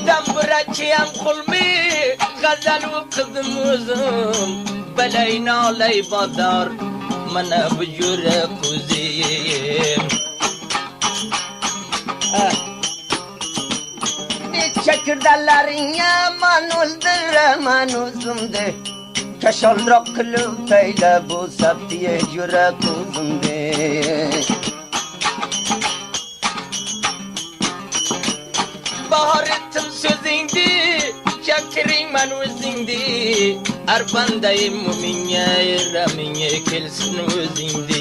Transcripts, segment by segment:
Damburaçıyam kulmi Gazal ve kızım uzun Belayna lay badar Mana bücüre kuziyim Çekirdeğlerin yaman öldüremen uzundu Keşalrak kılıp peyle bu septiye yürek uzundu Bahar ettim sözündü Çekirin ben özündü Arbandayım müminye Raminye kelsin özündü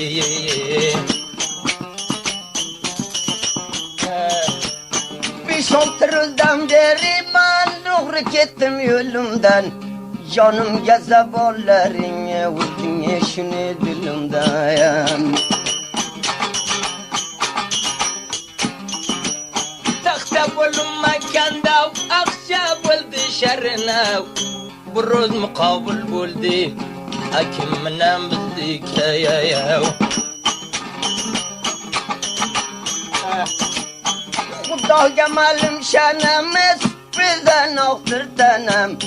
Beş altırızdan beri ben doğru gittim yolumdan Canım gezeballerin vurdun eşini dilimden Takta bulunmakanda akşam oldu şerine Buruz mukavul buldu Hakimden bizdik ya Kudah gemalim şenemiz bizden aktırtanem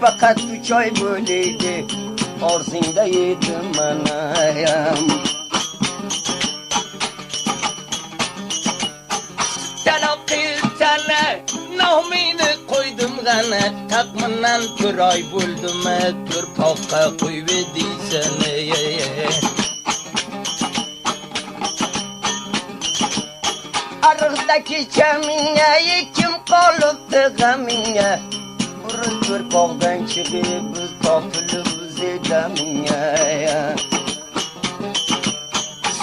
Fakat 3 ay böyleydi Arzında yedim anayam Telakil tane Nahmini koydum gane Takmanan tür ay buldum Tür pakka koyvediysen Arızdaki çeminye kim kalıptı gaminye Burun bağdan çıkıp biz tatılımız edeminye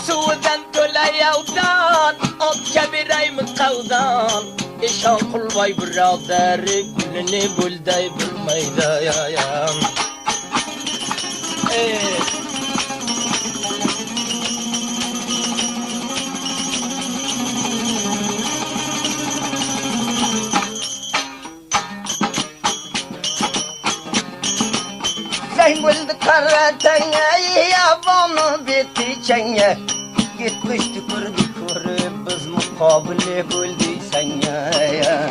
Sudan köle yavdan Ak kebirey mi kavdan İşan kulvay birader Gülünü bulday bulmayda yayam Sen buldu karatanya Yavanı bitti çenge Gitmişti kurdu Biz mukabele bulduysan ya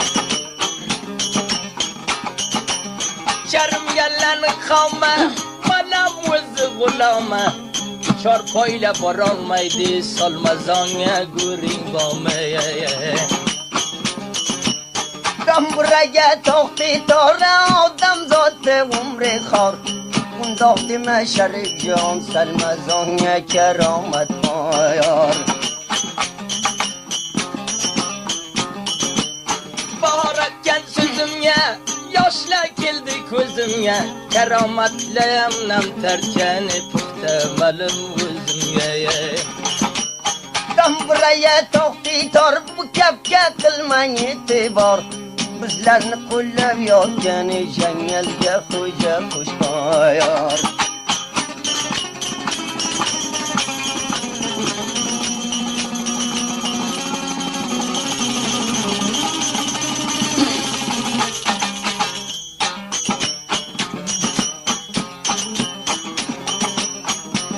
Şarım gelen kavme Bana müzik gulame Çarpayla baranmaydı Salmazanya gurin bame Damburaya tohti tora Adam zaten umri khar Kundakti me şerif can Salmazanya keramet mayar Baharakken sözümye Yaşla geldi közümye Kerametleyem nem terkeni Puhtemelim özümye Damburaya tohti tor Bu kepke kılman itibar Bizlerini kullab yotgani Jangilga xo'ja qo'shqoyor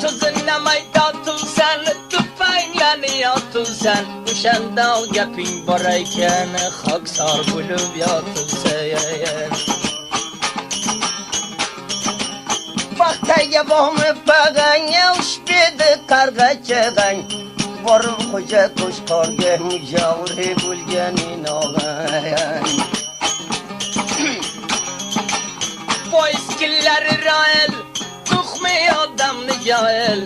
Tuzinamay tatulsan Tupanglarni yotulsan O'shanda gaping bor ekan Xoksor bo'lib yotilsan Vaqtaga borib bag'anga ushbedi qarg'achagan Borib xo'ja qo'shqorga mujavir bo'lgan inog'an Poyskillari royal Tuxmi odamni johil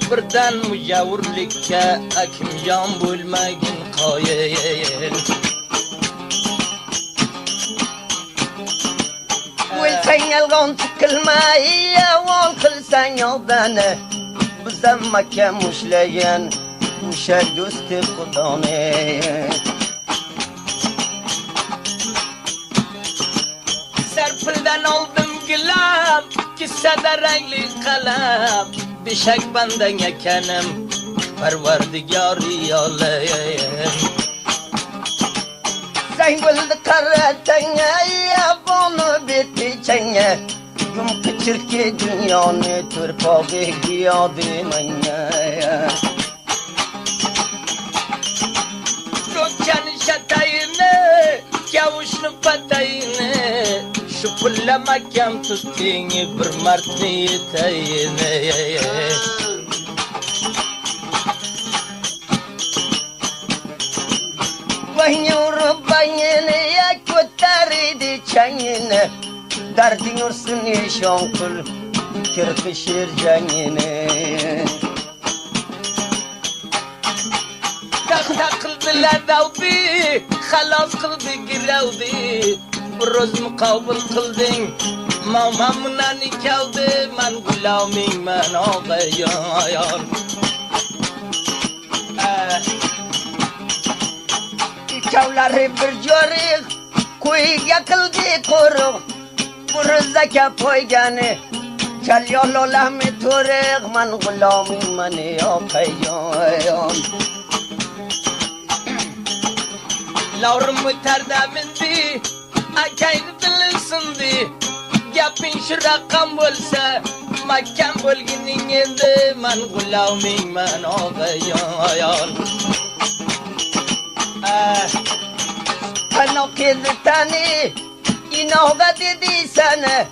Birdan mujavirlikka Akimjon bo'lmagin qoyil O'lsang yolg'on tikilmay Yovon qilsang yodani Bizdan Makka mushlagan O'sha do'sti xudoni Sarpildan oldim gilam Kissada rangli qalam Beshak bandang ekanim Parvardigori yolayim Sen bo'ldi qaratanga Yavoni beti changa گم کچر که دنیانه تر پاگه گیاده منه روچن شتاینه کیاوشن پتاینه شپل مکم تستینی بر مرتنی تاینه وحیور باینه یک و ترید چنینه در دیور سنیشان کل کرخ شیر جنینه تقل لذوبي خلاص قلبي قراودي بروز مقابل قلدين ماما مناني كاودي من غلامي من آغيان Çavları bir corik kuy yakıldı koruk Burzaka poygani Çal yolu lahmi turik Man gulami mani okayon Laurum müterdamindi Akaydı bilisindi Yapin şu rakam bolsa Makam bolginin yendi Man gulami man ağayan Tanokid tani İnoga dedi sana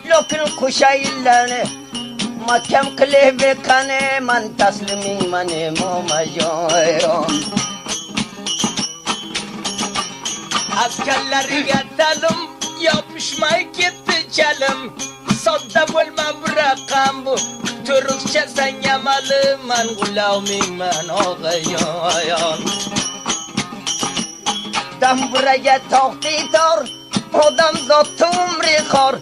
Lokun kuşayillanı Makam klebi kane Man taslimin mani mumayon Askerleri yatalım Yapışmayı gitti çalım Sodda bulma bırakam bu Türkçe sen yamalı Man gulamin man ağayan Dam buraya tokti tor Odam zottu umri khor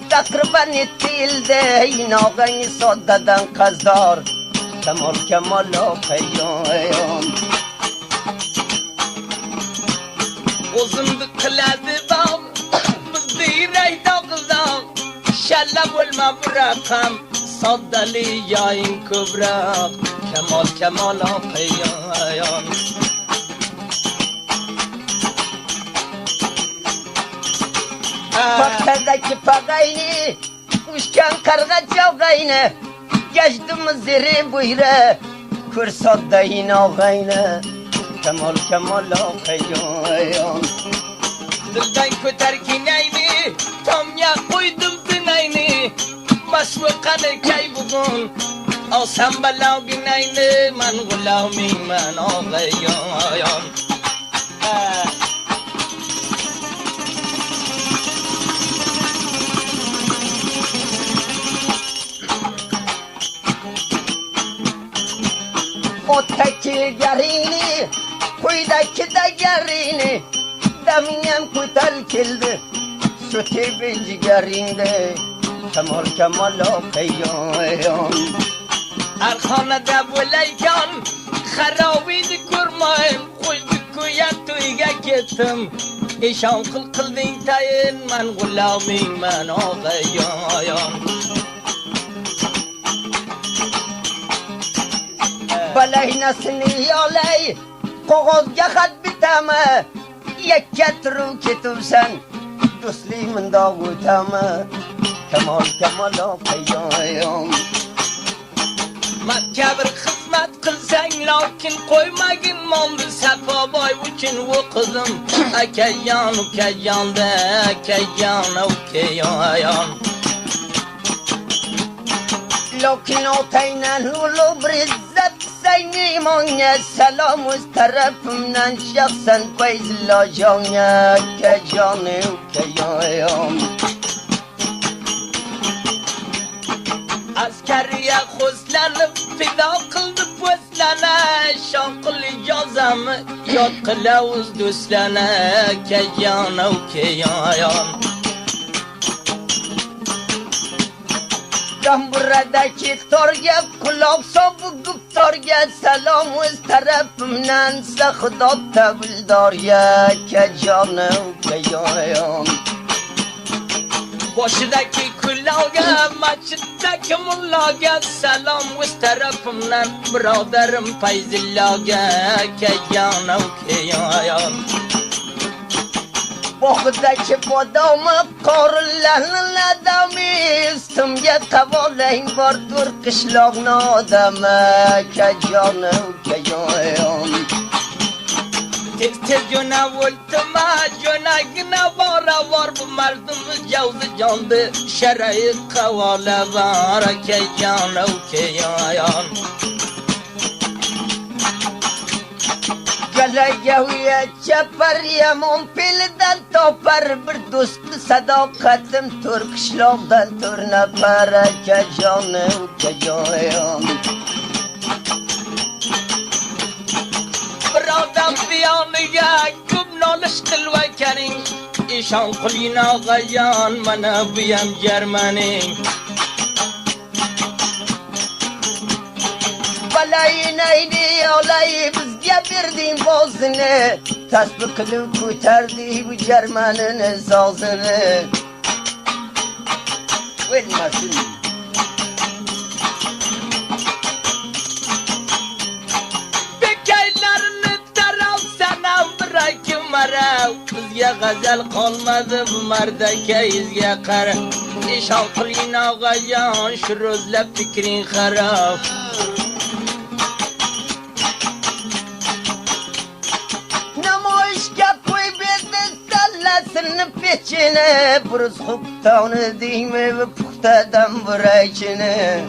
Takriban itilde İnogani soddadan kazdar Kemal kemal okayon Uzundu kıladı bağ Bizde yüreği dağıldan Şalla bulma bırakam Saddalı yayın kıvrak Kemal kemal akayan Bakterdeki pagayni Kuşkan karga çavgayni Geçtim ziri buyre Kursodda yine ağayni Kemal kemal okayon Dilden köterkin ayni Tam ya koydum dinayni Masvukanı kay bugün Alsam balav günayni Man gulamin man ağayan Ottaki garini Kuydaki da garini Damiyan kutal kildi Sütü bilci garinde Kemal kemal okayon Arxanada bo'laykan xarobiyni ko'rmay qo'ydi kuya to'yga ketdim eshon qilding tayin man g'uloming man og'ayon Balaynasini yolay Qog'ozga xat bitama Yakka turuv ketuvsan Do'stligimda o'tama Kemal kemal okayon Makka bir xizmat qilsang lokin qo'ymagin molni safoboy uchun o'qidim akayon ukayonda akayon ukayon Lokin otaynan ulu bir izzat sayni monga Salam uz tarafimdan shaxsan Fayzullo jonga akayon ukayon Askariya xuslanib fido qildi po'slana Shoqil yozami yod qilavuz do'stlana akayon ukayon Damburadaki torga quloq so'bugib torga Salom o'z tarafimdan Saxdod tabildorga akajon ukayon Boshidagi kullovga masjiddagi mullaga Salom o'z tarafimdan birodarim Fayzulloga akayon ukayon bog'dagi bodomı qorinlarning adami ustimga qavoling bordur qishloqni odami kajon ukajon Tez jona voltma jonagina var bu mardimiz javzi jondi sharai qavola var kajon ukajon Galayaviya chapar yamon pilidan topar bir do'stni sadoqatim to'rt qishloqdan to'rt nafar akajon ukajon birodam piyoniga ko'p nolish qilvakaring ishon qilina g'ayon mana bu ham jarmaning balayinaydi olay bizga berding bozini tasbih qilib ko'tardi bu jarmanini sozini o'lmasin bekaylarini taralsanam bırakım ara bizga g'azal qolmadi bu mardakayizga qara ishon qilina g'ayon shu ro'zlab fikring xarob Sallasını peçine buruz huktanı deyme ve puhtadan bırakını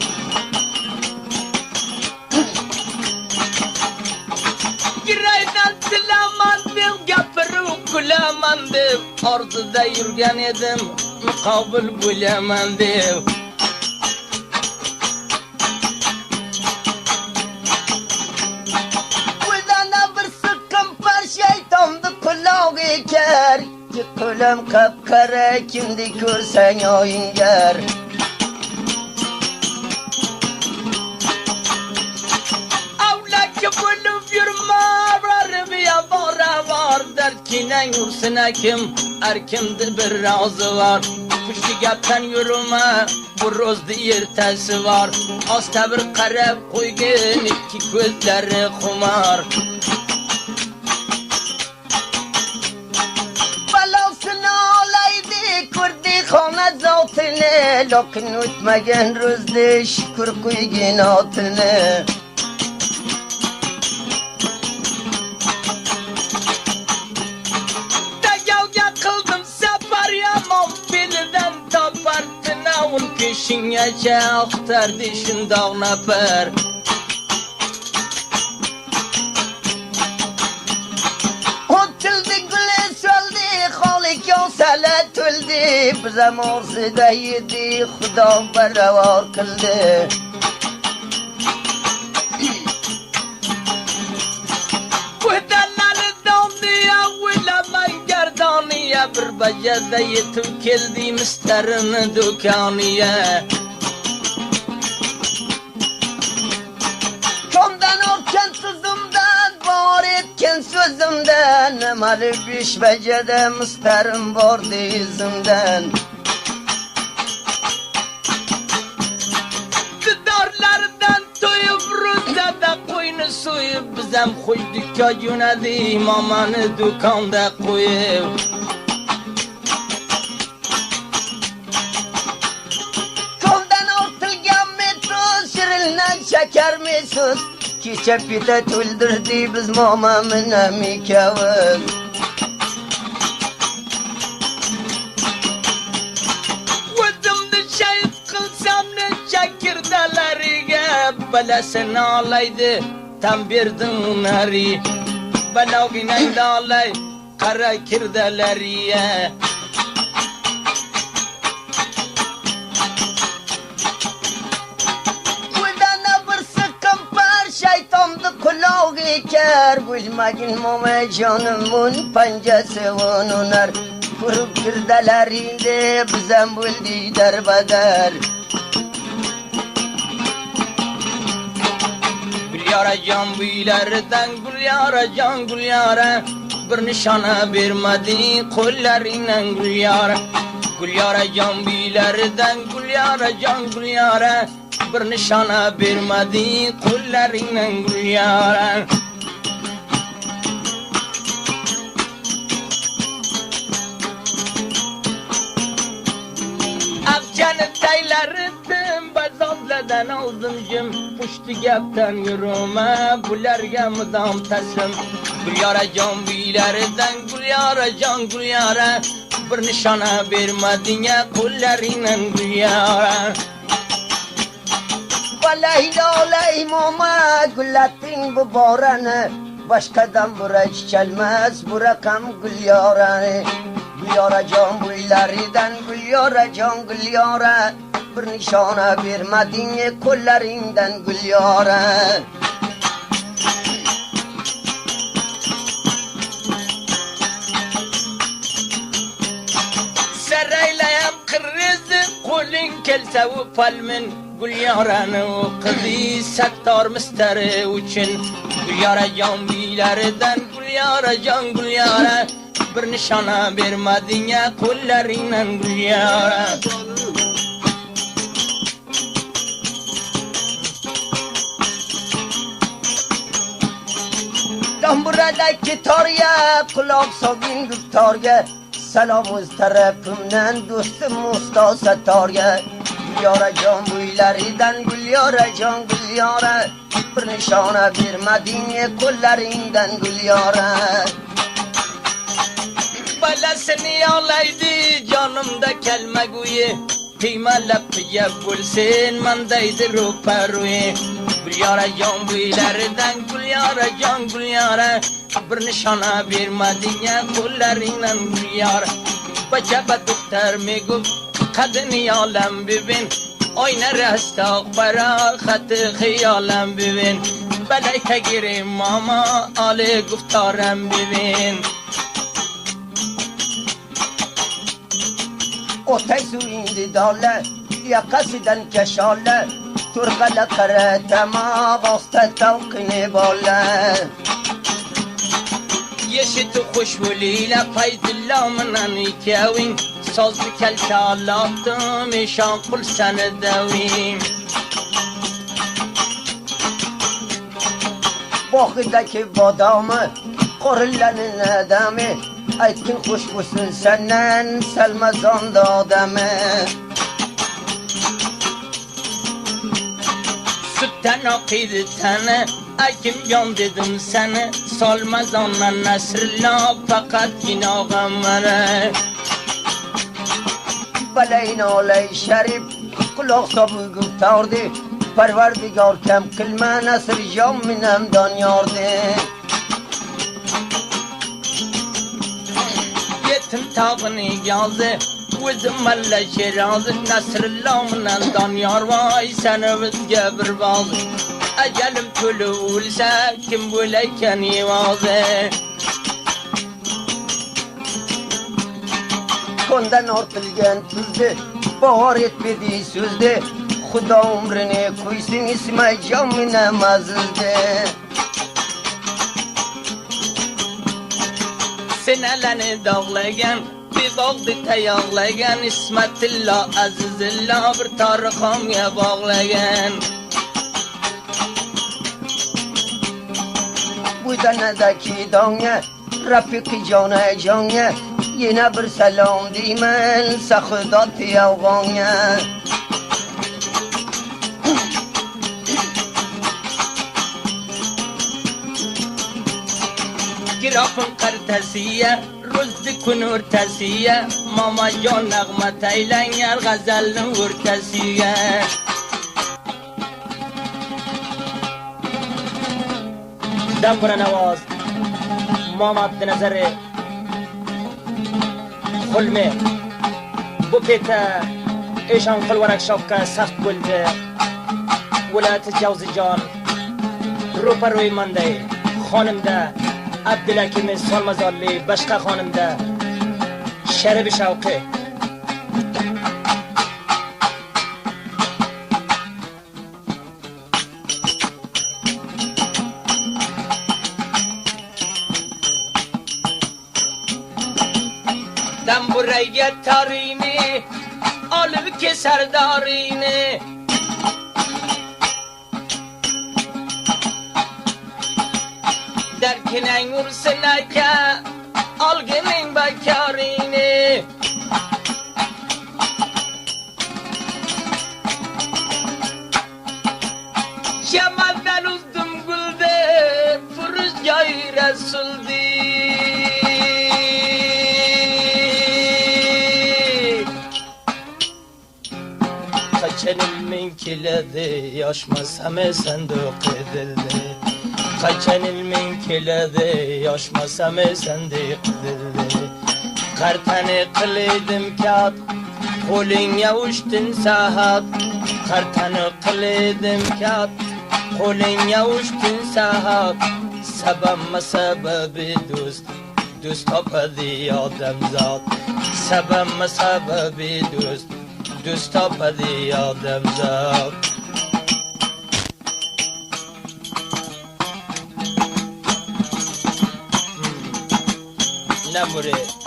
Giraydan silamandım gapirib kulamandım orzuda yurgan edim muqobil bo'lamandim Qo'ldan bir sıkkın par şeytandı kulağ eker Qo'lim qapqara kimni ko'rsang oyingar Avlaki bo'lib yurma Rabiya var dardkinang ursin akim har kimdi bir rozi var Kuchli gapdan yurma bu ro'zdi ertasi var Osta bir qarab qo'ygin ikki ko'zlari xumor Xona zotini lokin o'tmagan ro'zda shukr qo'ygin otini Dagavga qildim safar yomon belidan topar tinavun peshingacha oqtardi shundoq nafar Otildi guli soldi xolik yosala to'ldi bizam orzida yedi xudo baravor qildi O'danlari domniya o'ylamay gardoniya bir bajada yetib keldi mistarini do'koniya Komdan o'tgan tuzumdan bor etgan so'zimdan Amali besh bajada mistarim bordi izimdan Didorlaridan to'yib ro'zada qo'yni so'yib bizam qo'ydikka jo'nadik momani do'konda qo'yib Komdan ortilgan metro shirindan shakar mesut Kecha pita to'ldirdi biz momaminam ikkoviz O'zimni shahid qilsam necha kirdalariga balasini olaydi tam berdim nari balog'inangda olay qara kirdalariga Qo'ldan bir sıkkın par şeytandı kulağ eker Bilmagin momajonim mun panjasi ununar Kurup kirdalarinde bizam bo'ldi darbadar Gulyara jon buylaridan gulyara bir nishona bermadi qo'llaringdan Gulyara jon buylaridan gulyara bir nishona bermadi qo'llaringdan Gulyara Elden aldım jim Puştu gapten yürüme Bularga mıdam taslim Gül yara can biylerden Gül yara can gül yara Bir nişana vermedin ya Kullarinen gül yara Leyla mama güllettin bu boranı Başkadan bura çiçelmez bu rakam gül yaranı Gül yara can buylerinden gül yara can gül yara Bir nişana vermedin kollerinden gül yara Saraylayam kırrızı Kulin kelse u palmin Gül yaranı kızı Sektar misteri uçun Gül yara can biylerden Gül yara can gül yara Bir nişana vermedin ya Kollerinden gül yara Damburadaki tarya kulak sabin gültarya Selam öz tarafımdan dostum usta satarya Gül yara can buylerinden gül yara can gül yara Bir nişana vermedin kollerinden gül yara Balasını alaydı canımda kelme guye Kıyma lapıya bulsin mandaydı ruparuye Gül yara can buylerinden gül yara can gül yara Bir nişana vermedin ya kollerinden gül yara Bacaba doktor migu kadını alem bibin Oyna restak bara khatı khiyalem bibin Belay tegirim mama ali guftarem bibin Otay su indi dale yakasından keşale Turgala karetema bastı tavkini bolle Yeşit خوشبولیله پای دلامنن کهوین ساز بکل تعلاتم ایشان قل سن دویم Bakıdaki badamı Korullanın adamı Aytkin kuşbusun senden Selmezan da adamı Sütten akıydı tane Akim can dedim seni Salmaz anla Nesrullah Fakat günahım var Baleyn aley şerif Kulak sabı gültardı Perverdigar kem kılma Nesr can minem danyardı Yetim tağını yazdı Vüzüm elle şirazı Nesrullah minen danyar vay Seni vizge bir bazı Ecelim tülü ulse kim buleyken yivazı Kondan ortilgen tuzdu Bahar etmedi sözde Xuda umrini kuysun isme camine mazızdı Sineleni dağlayan bir bağdı tayağlayan İsmetillah Azizillah bir tarıkam ya bağlayan Bu danadaki danya Rafiki cana canya Yine bir selam dimen Sakıdat yavganya Girafın kartesiye Rüzdi kunur tesiye Mama can nağmet eylen yer gazelin vurtesiye دم بر نواز مامد نظر خلمه بوكيتا ايشان خل ورق شوكا سخت ولد ولا تجاوز جان روپا روی منده خانم ده عبدالحکیم سالمزالی بشقه خانم ده شرب شوقه دم برای تارینی آلو که سردارینی در کنن ورسنه که آلگنین بکارینی رسولدی Kaçanın min kilidi yaşmaz heme senduk edildi Kaçanın min kilidi yaşmaz heme senduk edildi Kartani kılıdım kat Kulin yavuştun sahat Kartani kılıdım kat Kulin yavuştun sahat Sebemme sebebi dost Dost tapadı adam zat Sebemme sebebi dost Dost tapadı adam zat Ne murid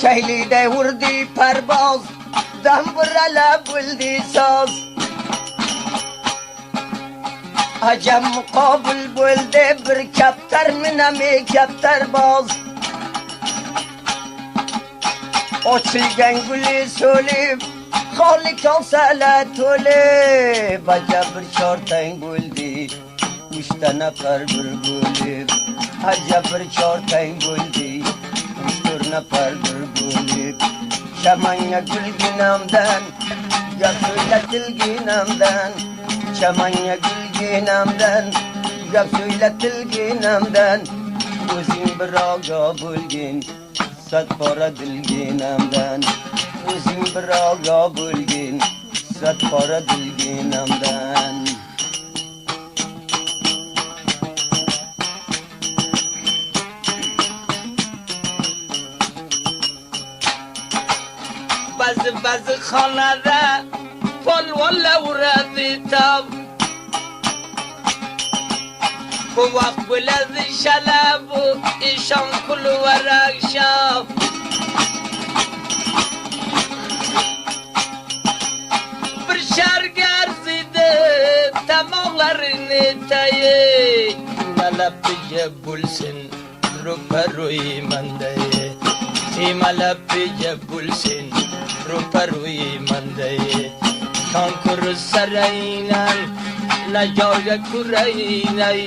Şehli de vurdu pervaz Dambırala buldu saz Acem mukabil buldu bir kaptar minami kaptar baz Açılgan gülü solib Halik olsala tolib Acem bir şortayın buldu Üç tane kar bir gülüb Acem bir şortayın buldu Üç nefar bir gülüb Şamanya gülginamdan Yapsuyla tilginamdan Şamanya gülginamdan Yapsuyla tilginamdan Uzun bir ağa bulgin Sat para dilginamdan Uzun bir ağa bulgin Sat para dilginamdan Bazı xonada polvonlar uradi tab Bu vaqt bo'ladi shalabu ishon kulvar akshab Bir sharga arzidi tomoqlarini tayi Malapiga bo'lsin ro'paro'y mandayi Malapiga bo'lsin ro'paro'y mandayi Konkur saraynan Najoga kuraynay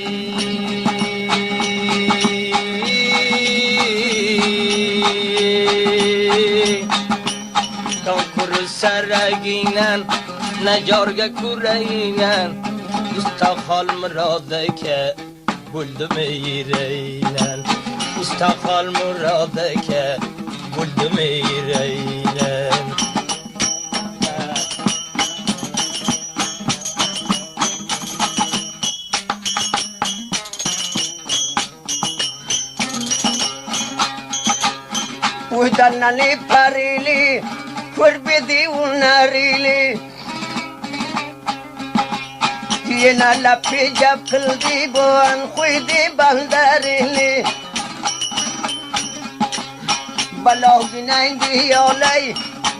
Konkur saraynan Najoga kuraynan Ustahol murodaka Buldum eyraynan Ustahol murodaka Buldum eyraynan Uydannali parili Kurbidi unarili Yena lapi jab kıldi boğan Kuydi baldarili Balav binaydi yolay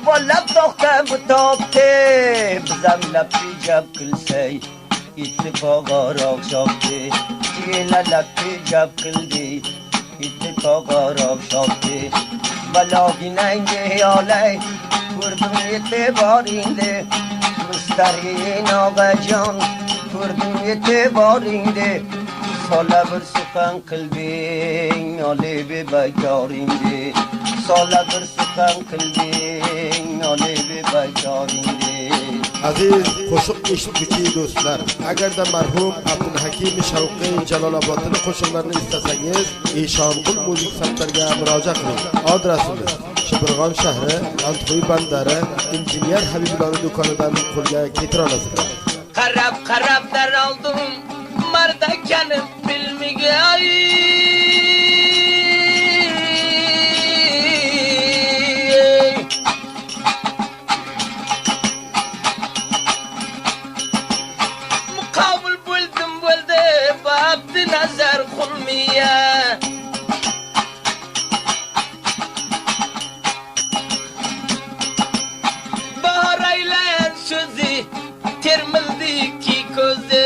Bollab tohta bu topte Bizam lapi jab kılsay İttifak arak şapti Yena lapi jab kıldi İttifak arak şapti Balav binaydi yolay Kurdum itibarinde Müstariyin ağacan Kurdum itibarinde Sola bir sukan kılbin Alevi bekarinde Sola bir sukan kılbin Alevi bekarinde Aziz qo'shiq eshituvchi do'stlar, agarda marhum Abdulhakim Shavqiy Jalolobodning qo'shiqlarini istasangiz, Eshonqul muzik san'atlariga murojaat qiling. Adresimiz Shibirg'on shahri, Antxo'y bandari, injener Habibulloning do'konidan qo'lga keltira olasizlar. Qarab dar oldim, mardakanim bilmigay. Nazar xulmiya Bahar aylayan so'zi termildi ki ko'zi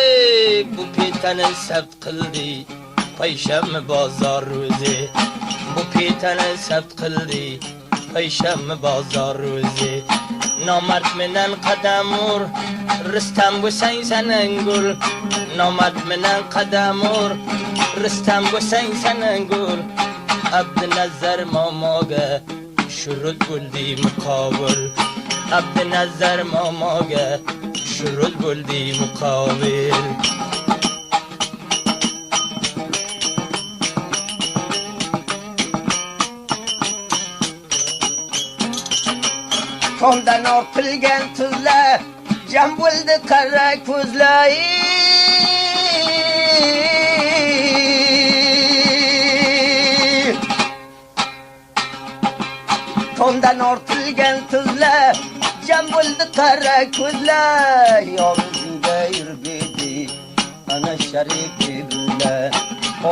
Bu petani sabt qildi payshanmi bozor ro'zi Bu petani sabt qildi payshanmi bozor ro'zi نامرد منن قدمور رستم بسین سننگول نامرد منن قدمور رستم بسین سننگول عبد نظر ماماگه شروط بلدی مقابل عبد نظر ماماگه شروط بلدی مقابل Komdan ortilgan tuzla jam bo'ldi qara ko'zlay Komdan ortilgan tuzla jam bo'ldi qara ko'zlay Orzingda yurbedi ana sharif bulla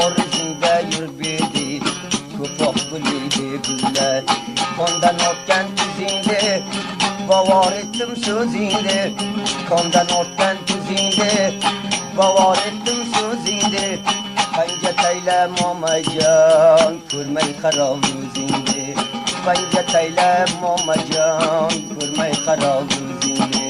Orzingda yurbedi ko'poq bo'ldi bulla Komdan o'tgan tuzingda bavar etdim so'zingda Komdan o'tgan tuzingda bavar etdim so'zingda Panja tayla momajon ko'rmay xarob o'zingda Panja tayla momajon ko'rmay xarob o'zingda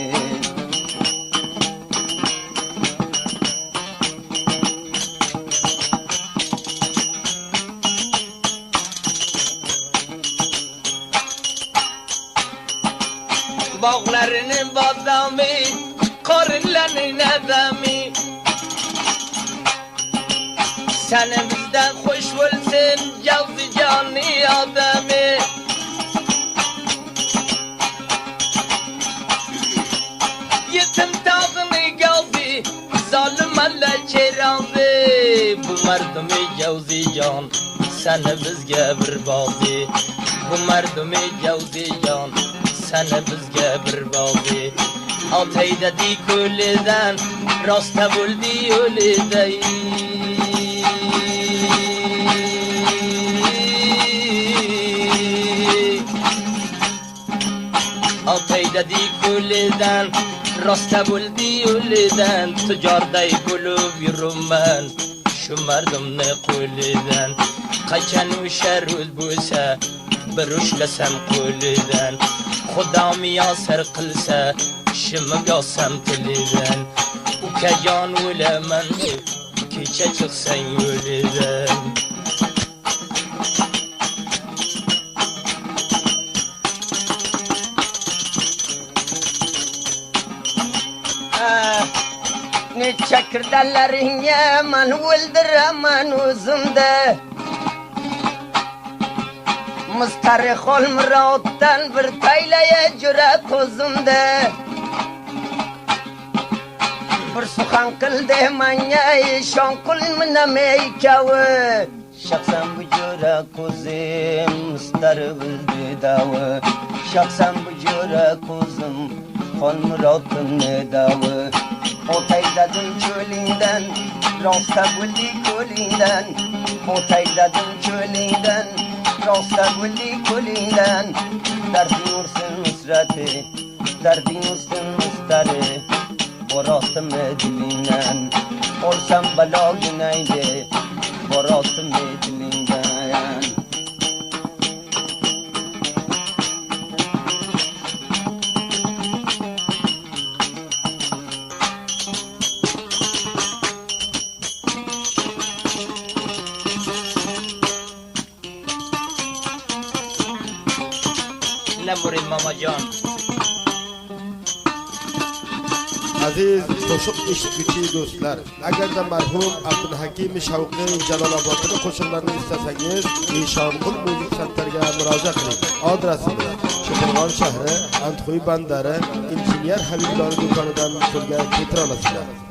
Bağlarını badami, karınlarını nedami Seni bizden hoş bulsun, yazı canı adamı Yetim tağını geldi, zalim elle çerandı Bu merdumi cevzi can, seni bizge bir bazı Bu merdumi cevzi can Sana bizga bir bog'i Altayda di ko'lidan Rosta bo'ldi yo'liday Altayda di ko'lidan Rosta bo'ldi yo'lidan Tujorday bo'lib yuribman Shu mardimni qo'lidan Qachon o'sha ro'z bo'lsa bir ushlasam qo'lidan Xudo miyosir qilsa shimib yossam tilidan Ukajon o'laman deb kecha chiqsang yo'lidan Necha kirdalaringga man o'ldiraman o'zimda Mustarix olmuroddan bir taylaya jura ko'zimda Bir suxan qildi manga ishon qilminame ikkovi Shaxsan bu jura ko'zim mustarix bildi davi Shaxsan bu jura ko'zim olmuroddan davi O'tayladim cho'lingdan rosta bo'ldi ko'lingdan O'tayladim cho'lingdan rosta bo'ldi ko'lingdan Darding ursin nusrati darding ursin mustari borostimi dilingdan Olsam baloginaydi borostimi dilingdan Namurid mamajon Aziz qo'shiq eshituvchi do'stlar, agarda marhum Abdulhakim Shavqiy Jalolobodning qo'shiqlarini istasangiz, Eshonqul Musiq Centerga murojaat qiling. Adresimiz Shirg'on shahri, Antxuy bandari, Injener Habiblar do'konidan pulga keltira olasizlar.